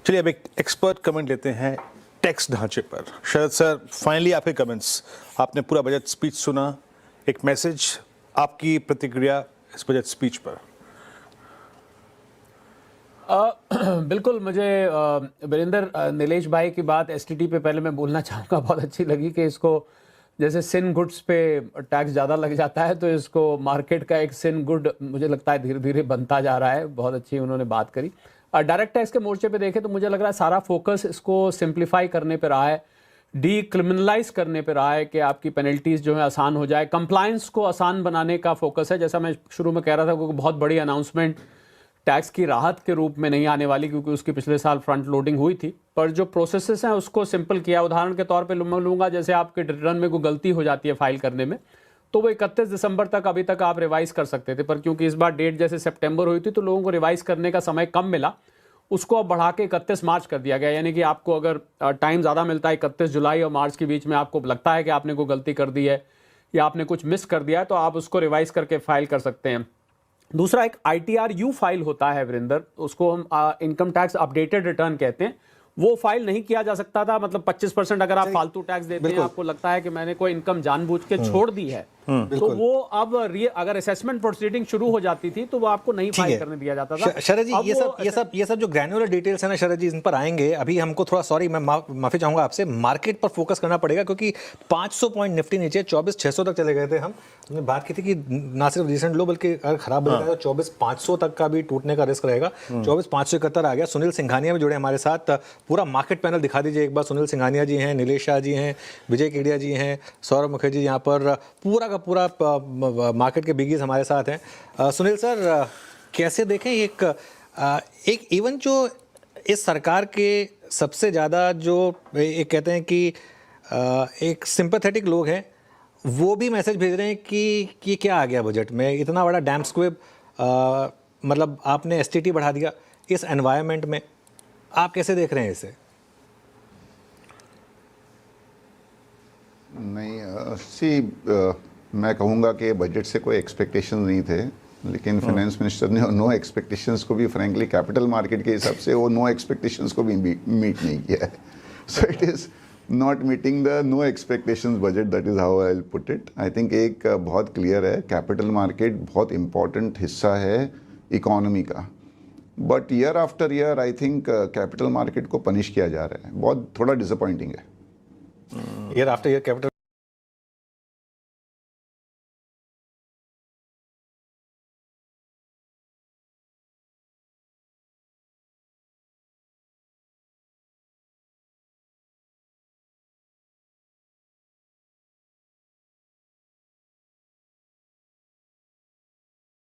चलिए अब एक एक्सपर्ट कमेंट लेते हैं टैक्स ढांचे पर। शरद सर, फाइनली आपके कमेंट्स। आपने पूरा बजट स्पीच सुना, एक मैसेज, आपकी प्रतिक्रिया इस बजट स्पीच पर। बिल्कुल, मुझे वीरेंद्र, नीलेश भाई की बात एसटीटी पे पहले मैं बोलना चाहूँगा, बहुत अच्छी लगी कि इसको जैसे सिन गुड्स पे टैक्स ज़्यादा लग जाता है तो इसको मार्केट का एक सिन गुड मुझे लगता है धीरे धीरे बनता जा रहा है। बहुत अच्छी उन्होंने बात करी। डायरेक्ट टैक्स के मोर्चे पे देखें तो मुझे लग रहा है सारा फोकस इसको सिंप्लीफाई करने पे रहा है, डीक्रिमिनलाइज करने पे रहा है कि आपकी पेनल्टीज जो है आसान हो जाए, कंप्लायंस को आसान बनाने का फोकस है। जैसा मैं शुरू में कह रहा था, क्योंकि बहुत बड़ी अनाउंसमेंट टैक्स की राहत के रूप में नहीं आने वाली, क्योंकि उसकी पिछले साल फ्रंट लोडिंग हुई थी, पर जो प्रोसेसेस हैं उसको सिंपल किया। उदाहरण के तौर पे मैं लूँगा, जैसे आपके रिटर्न में कोई गलती हो जाती है फाइल करने में, तो वो 31 दिसंबर तक अभी तक आप रिवाइज कर सकते थे, पर क्योंकि इस बार डेट जैसे सितंबर हुई थी तो लोगों को रिवाइज करने का समय कम मिला, उसको अब बढ़ा के 31 मार्च कर दिया गया। यानी कि आपको अगर टाइम ज़्यादा मिलता है, 31 जुलाई और मार्च के बीच में आपको लगता है कि आपने कोई गलती कर दी है या आपने कुछ मिस कर दिया है, तो आप उसको रिवाइज करके फाइल कर सकते हैं। दूसरा, एक ITR-U फाइल होता है वीरेंद्र, उसको हम इनकम टैक्स अपडेटेड रिटर्न कहते हैं। वो फाइल नहीं किया जा सकता था, मतलब 25% अगर आप फालतू टैक्स देते हैं, आपको लगता है कि मैंने कोई इनकम जानबूझ के छोड़ दी है, तो वो अब अगर असेसमेंट प्रोसीडिंग शुरू हो जाती थी तो वो आपको नहीं फाइल करने दिया जाता था। शरद जी, ये सब जो ग्रैन्युलर डिटेल्स है ना शरद जी, इन पर आएंगे। अभी हमको थोड़ा, सॉरी मैं माफी चाहूंगा आपसे, मार्केट पर फोकस करना पड़ेगा, क्योंकि 500 पॉइंट निफ्टी नीचे 24,600 तक चले गए थे। हमने बात की थी कि ना सिर्फ रिसेंट लो बल्कि अगर खराब बजट है तो 24,500 तक का भी टूटने का रिस्क रहेगा। 24,571 आ गया। सुनील सिंघानिया भी जुड़े हमारे साथ। पूरा मार्केट पैनल दिखा दीजिए एक बार। सुनील सिंघानिया जी हैं, नीलेश शाह जी हैं, विजय केडिया जी हैं, सौरभ मुखर्जी यहाँ पर, पूरा का पूरा मार्केट के बिगीज हमारे साथ हैं। सुनील सर, कैसे देखें एक इवन जो इस सरकार के सबसे ज़्यादा जो एक कहते हैं कि एक सिंपैथेटिक लोग हैं, वो भी मैसेज भेज रहे हैं कि क्या आ गया बजट में, इतना बड़ा डैम स्क्वेब, मतलब आपने एसटीटी बढ़ा दिया इस एनवायरनमेंट में। आप कैसे देख रहे हैं इसे? नहीं, मैं कहूँगा कि बजट से कोई एक्सपेक्टेशन नहीं थे, लेकिन फाइनेंस मिनिस्टर ने नो एक्सपेक्टेशंस को भी फ्रैंकली कैपिटल मार्केट के हिसाब से वो नो एक्सपेक्टेशंस को भी मीट नहीं किया है। So it is not meeting the no expectations budget, that is how I will put it. I think एक बहुत क्लियर है, कैपिटल मार्केट बहुत इंपॉर्टेंट हिस्सा है इकोनॉमी का, but year after year I think capital market को punish किया जा रहा है। बहुत थोड़ा डिसअपॉइंटिंग है। Year after year capital